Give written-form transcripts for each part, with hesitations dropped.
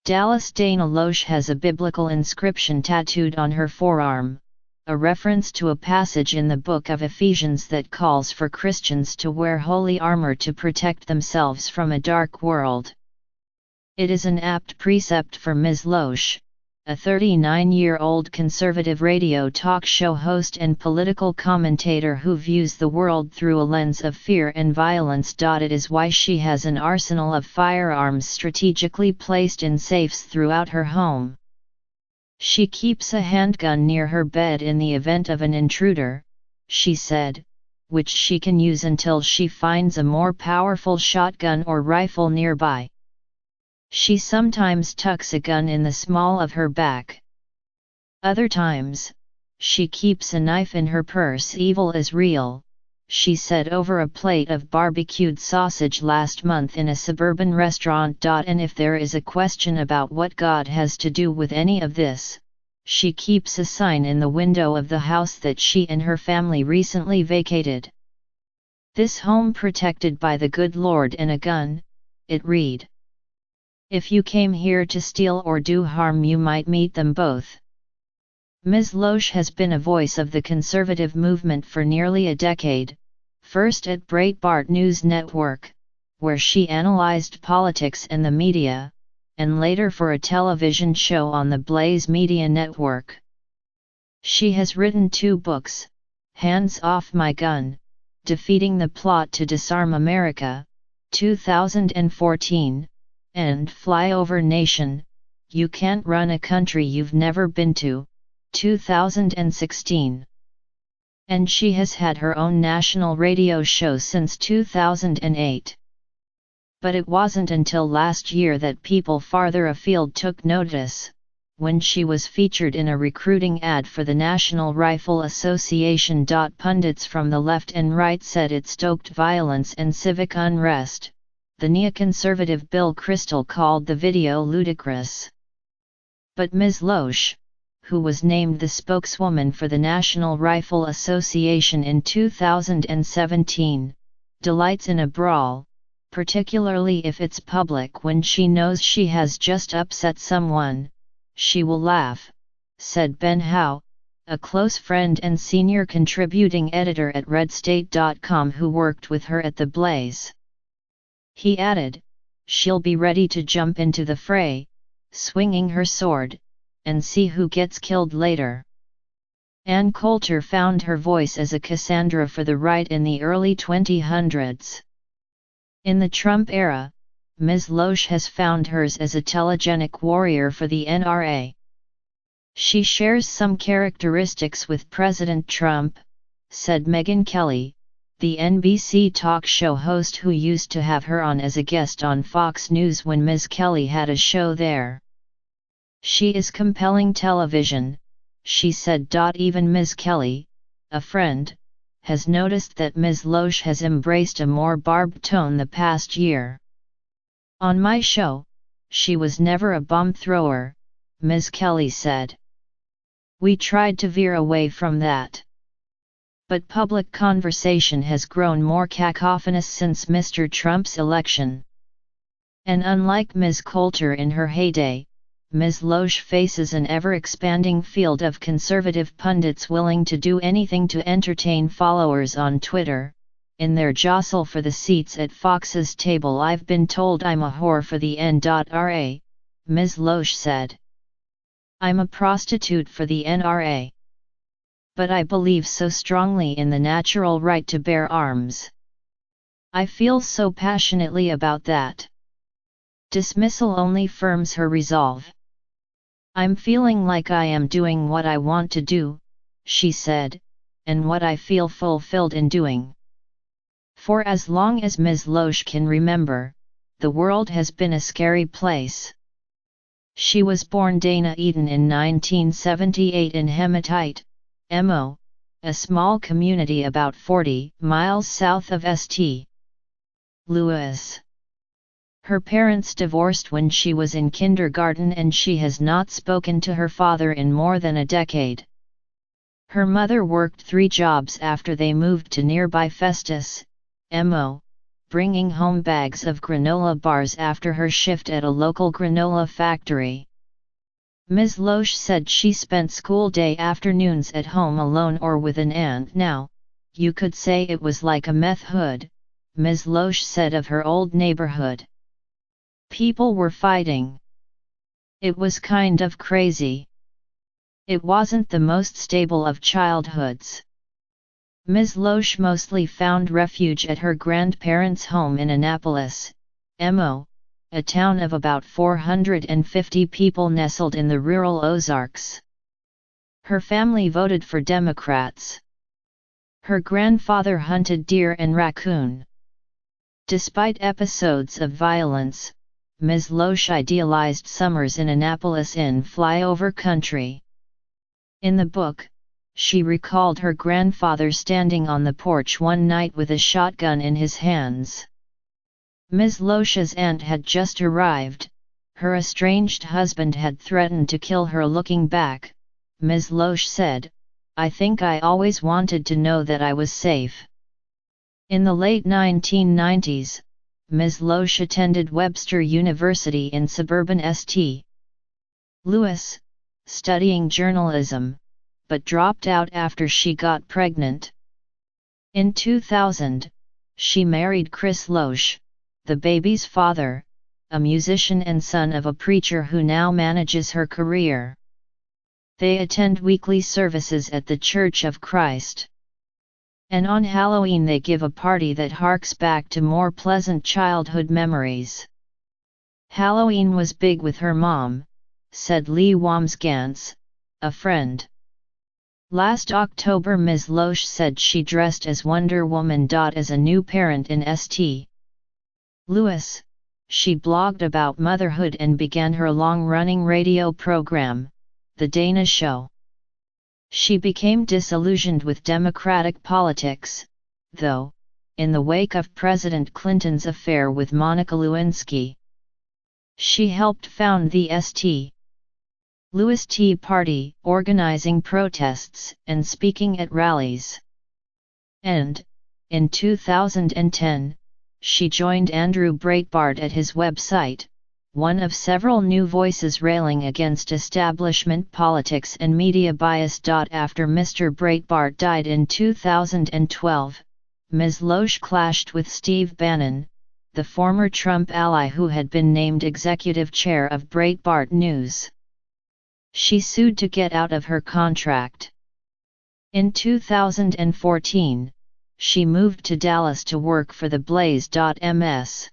Dallas Dana Loesch has a biblical inscription tattooed on her forearm, a reference to a passage in the book of Ephesians that calls for Christians to wear holy armor to protect themselves from a dark world. It is an apt precept for Ms. Loesch, a 39-year-old conservative radio talk show host and political commentator who views the world through a lens of fear and violence. It is why she has an arsenal of firearms strategically placed in safes throughout her home. She keeps a handgun near her bed in the event of an intruder, she said, which she can use until she finds a more powerful shotgun or rifle nearby. She sometimes tucks a gun in the small of her back. Other times, she keeps a knife in her purse. Evil is real, she said over a plate of barbecued sausage last month in a suburban restaurant. And if there is a question about what God has to do with any of this, she keeps a sign in the window of the house that she and her family recently vacated. "This home protected by the good Lord and a gun," it read. "If you came here to steal or do harm, you might meet them both." Ms. Loesch has been a voice of the conservative movement for nearly a decade, first at Breitbart News Network, where she analyzed politics and the media, and later for a television show on the Blaze Media Network. She has written 2 books, Hands Off My Gun, Defeating the Plot to Disarm America, 2014, and Flyover Nation, You Can't Run a Country You've Never Been to, 2016. And she has had her own national radio show since 2008. But it wasn't until last year that people farther afield took notice, when she was featured in a recruiting ad for the National Rifle Association. Pundits from the left and right said it stoked violence and civic unrest. The neoconservative Bill Kristol called the video ludicrous. But Ms. Loesch, who was named the spokeswoman for the National Rifle Association in 2017, delights in a brawl, particularly if it's public. When she knows she has just upset someone, she will laugh, said Ben Howe, a close friend and senior contributing editor at RedState.com who worked with her at the Blaze. He added, "She'll be ready to jump into the fray, swinging her sword, and see who gets killed later." Ann Coulter found her voice as a Cassandra for the right in the early 2000s. In the Trump era, Ms. Loesch has found hers as a telegenic warrior for the NRA. "She shares some characteristics with President Trump," said Megyn Kelly, the NBC talk show host who used to have her on as a guest on Fox News when Ms. Kelly had a show there. "She is compelling television," she said. Even Ms. Kelly, a friend, has noticed that Ms. Loesch has embraced a more barbed tone the past year. "On my show, she was never a bomb thrower," Ms. Kelly said. "We tried to veer away from that. But public conversation has grown more cacophonous since Mr. Trump's election." And unlike Ms. Coulter in her heyday, Ms. Loesch faces an ever-expanding field of conservative pundits willing to do anything to entertain followers on Twitter. In their jostle for the seats at Fox's table, "I've been told I'm a whore for the NRA, Ms. Loesch said. "I'm a prostitute for the NRA. But I believe so strongly in the natural right to bear arms. I feel so passionately about that." Dismissal only firms her resolve. "I'm feeling like I am doing what I want to do," she said, "and what I feel fulfilled in doing." For as long as Ms. Loesch can remember, the world has been a scary place. She was born Dana Eden in 1978 in Hematite, Mo, a small community about 40 miles south of St. Louis. Her parents divorced when she was in kindergarten and she has not spoken to her father in more than a decade. Her mother worked 3 jobs after they moved to nearby Festus, Mo, bringing home bags of granola bars after her shift at a local granola factory. Ms. Loesch said she spent school day afternoons at home alone or with an aunt. Now, you could say it was like a meth hood, Ms. Loesch said of her old neighborhood. People were fighting. It was kind of crazy. It wasn't the most stable of childhoods. Ms. Loesch mostly found refuge at her grandparents' home in Annapolis, MO, a town of about 450 people nestled in the rural Ozarks. Her family voted for Democrats. Her grandfather hunted deer and raccoon. Despite episodes of violence, Ms. Loesch idealized summers in Annapolis in flyover country. In the book, she recalled her grandfather standing on the porch one night with a shotgun in his hands. Ms. Loesch's aunt had just arrived. Her estranged husband had threatened to kill her. Looking back, Ms. Loesch said, "I think I always wanted to know that I was safe." In the late 1990s, Ms. Loesch attended Webster University in suburban St. Louis, studying journalism, but dropped out after she got pregnant. In 2000, she married Chris Loesch, the baby's father, a musician and son of a preacher who now manages her career. They attend weekly services at the Church of Christ. And on Halloween they give a party that harks back to more pleasant childhood memories. "Halloween was big with her mom," said Lee Wamsgans, a friend. Last October Ms. Loesch said she dressed as Wonder Woman. As a new parent in St. Louis, she blogged about motherhood and began her long-running radio program, The Dana Show. She became disillusioned with Democratic politics, though, in the wake of President Clinton's affair with Monica Lewinsky. She helped found the St. Louis Tea Party, organizing protests and speaking at rallies. And, in 2010, she joined Andrew Breitbart at his website, one of several new voices railing against establishment politics and media bias. After Mr. Breitbart died in 2012, Ms. Loesch clashed with Steve Bannon, the former Trump ally who had been named executive chair of Breitbart News. She sued to get out of her contract. In 2014, she moved to Dallas to work for the Blaze.ms.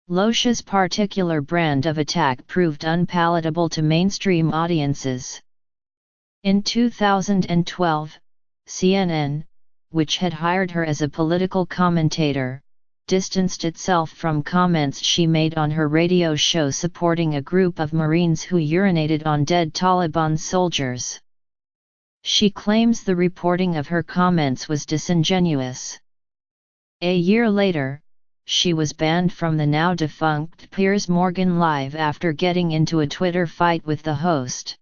Loesch's particular brand of attack proved unpalatable to mainstream audiences. In 2012, CNN, which had hired her as a political commentator, distanced itself from comments she made on her radio show supporting a group of Marines who urinated on dead Taliban soldiers. She claims the reporting of her comments was disingenuous. A year later, she was banned from the now-defunct Piers Morgan Live after getting into a Twitter fight with the host.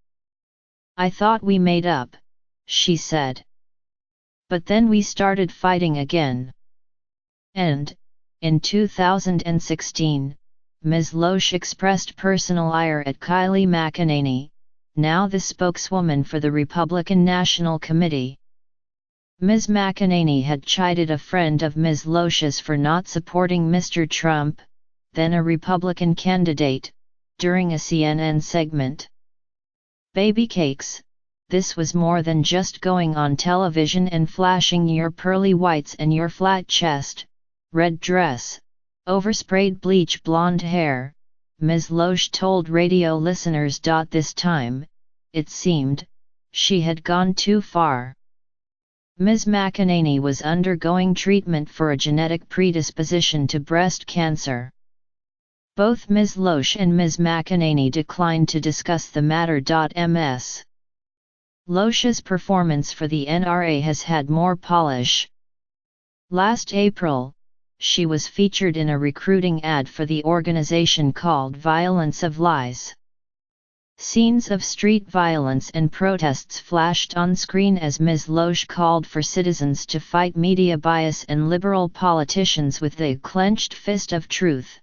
"I thought we made up," she said. "But then we started fighting again." And, in 2016, Ms. Loesch expressed personal ire at Kylie McEnany, now the spokeswoman for the Republican National Committee. Ms. McEnany had chided a friend of Ms. Loesch's for not supporting Mr. Trump, then a Republican candidate, during a CNN segment. "Baby cakes, this was more than just going on television and flashing your pearly whites and your flat chest, red dress, oversprayed bleach blonde hair," Ms. Loesch told radio listeners. This time, it seemed, she had gone too far. Ms. McEnany was undergoing treatment for a genetic predisposition to breast cancer. Both Ms. Loesch and Ms. McEnany declined to discuss the matter. Ms. Loesch's performance for the NRA has had more polish. Last April, she was featured in a recruiting ad for the organization called Violence of Lies. Scenes of street violence and protests flashed on screen as Ms. Loesch called for citizens to fight media bias and liberal politicians with the clenched fist of truth.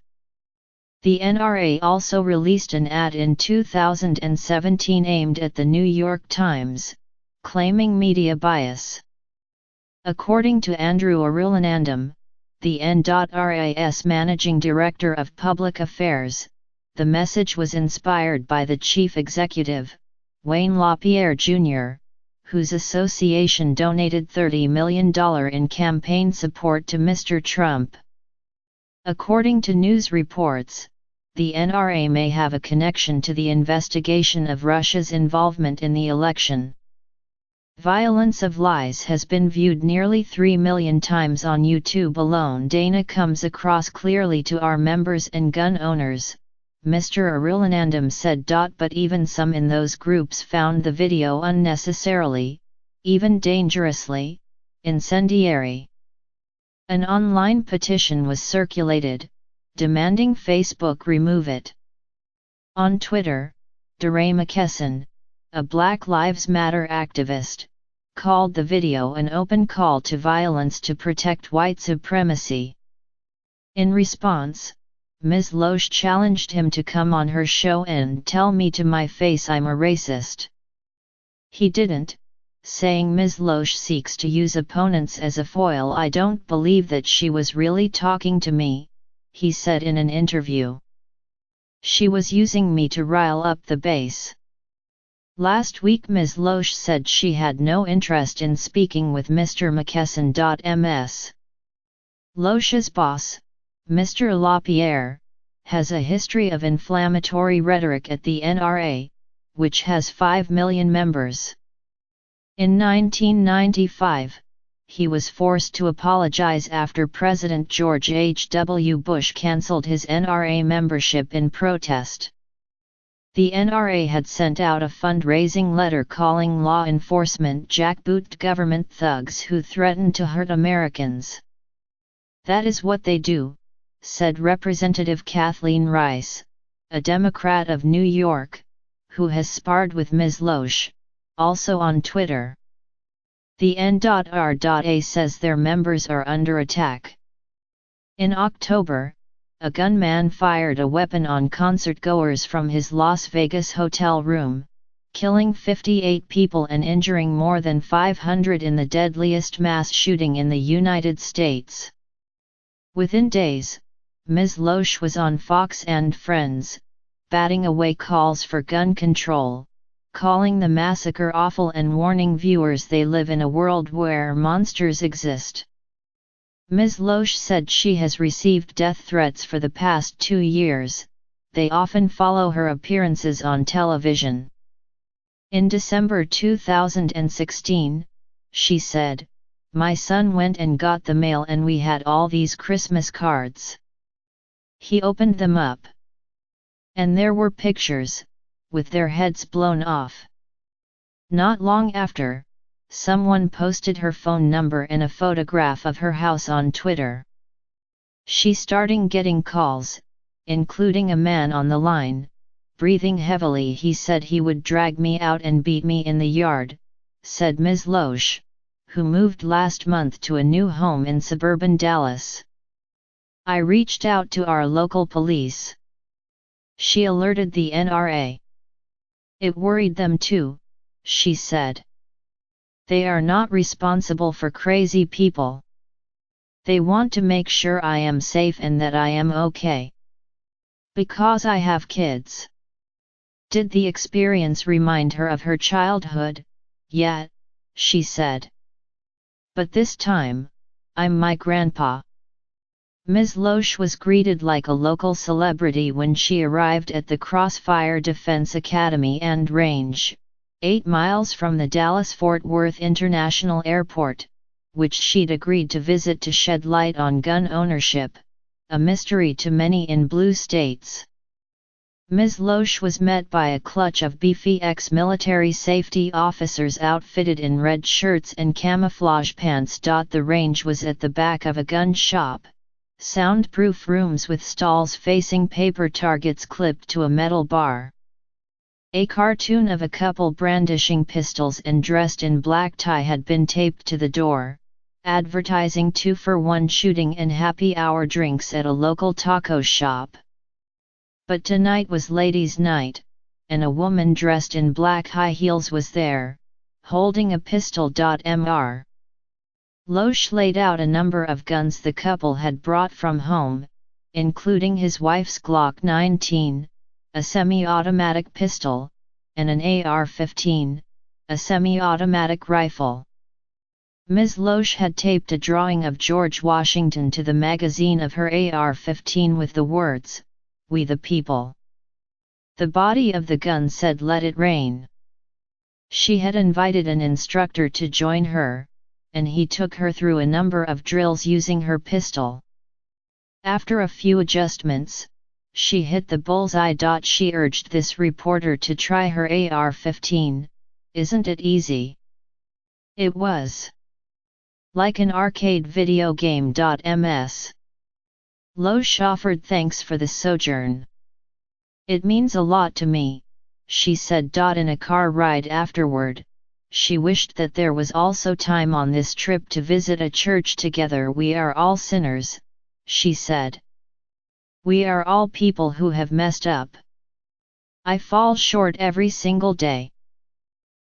The NRA also released an ad in 2017 aimed at the New York Times, claiming media bias. According to Andrew Arulanandam, the NRA's Managing Director of Public Affairs, the message was inspired by the chief executive, Wayne LaPierre Jr., whose association donated $30 million in campaign support to Mr. Trump. According to news reports, the NRA may have a connection to the investigation of Russia's involvement in the election. Violence of Lies has been viewed nearly 3 million times on YouTube alone. Dana comes across clearly to our members and gun owners, Mr. Arulanandam said. But even some in those groups found the video unnecessarily, even dangerously, incendiary. An online petition was circulated, demanding Facebook remove it. On Twitter, DeRay McKesson, a Black Lives Matter activist, called the video an open call to violence to protect white supremacy. In response, Ms. Loesch challenged him to come on her show and tell me to my face I'm a racist. He didn't, saying Ms. Loesch seeks to use opponents as a foil. I don't believe that she was really talking to me, he said in an interview. She was using me to rile up the base. Last week Ms. Loesch said she had no interest in speaking with Mr. McKesson. Loesch's boss, Mr. LaPierre, has a history of inflammatory rhetoric at the NRA, which has 5 million members. In 1995, he was forced to apologize after President George H.W. Bush canceled his NRA membership in protest. The NRA had sent out a fundraising letter calling law enforcement jackboot government thugs who threatened to hurt Americans. That is what they do, said Representative Kathleen Rice, a Democrat of New York, who has sparred with Ms. Loesch, also on Twitter. The N.R.A. says their members are under attack. In October, a gunman fired a weapon on concertgoers from his Las Vegas hotel room, killing 58 people and injuring more than 500 in the deadliest mass shooting in the United States. Within days, Ms. Loesch was on Fox and Friends, batting away calls for gun control, calling the massacre awful and warning viewers they live in a world where monsters exist. Ms. Loesch said she has received death threats for the past 2 years, they often follow her appearances on television. In December 2016, she said, "My son went and got the mail and we had all these Christmas cards. He opened them up. And there were pictures, with their heads blown off." Not long after, someone posted her phone number and a photograph of her house on Twitter. She started getting calls, including a man on the line, breathing heavily. "He said he would drag me out and beat me in the yard," said Ms. Loesch, who moved last month to a new home in suburban Dallas. "I reached out to our local police. She alerted the NRA. It worried them too," she said. "They are not responsible for crazy people. They want to make sure I am safe and that I am okay. Because I have kids." Did the experience remind her of her childhood? "Yeah," she said. "But this time, I'm my grandpa." Ms. Loesch was greeted like a local celebrity when she arrived at the Crossfire Defense Academy and Range, 8 miles from the Dallas-Fort Worth International Airport, which she'd agreed to visit to shed light on gun ownership, a mystery to many in blue states. Ms. Loesch was met by a clutch of beefy ex-military safety officers outfitted in red shirts and camouflage pants. The range was at the back of a gun shop. Soundproof rooms with stalls facing paper targets clipped to a metal bar. A cartoon of a couple brandishing pistols and dressed in black tie had been taped to the door, advertising 2-for-1 shooting and happy hour drinks at a local taco shop. But tonight was ladies' night, and a woman dressed in black high heels was there, holding a pistol. Mr. Loesch laid out a number of guns the couple had brought from home, including his wife's Glock 19, a semi-automatic pistol, and an AR-15, a semi-automatic rifle. Ms. Loesch had taped a drawing of George Washington to the magazine of her AR-15 with the words, "We the people." The body of the gun said "Let it rain." She had invited an instructor to join her, and he took her through a number of drills using her pistol. After a few adjustments, she hit the bullseye. She urged this reporter to try her AR-15, "Isn't it easy?" It was. Like an arcade video game. Ms. Loesch offered thanks for the sojourn. "It means a lot to me," she said. In a car ride afterward, she wished that there was also time on this trip to visit a church together. "We are all sinners," she said. "We are all people who have messed up. I fall short every single day.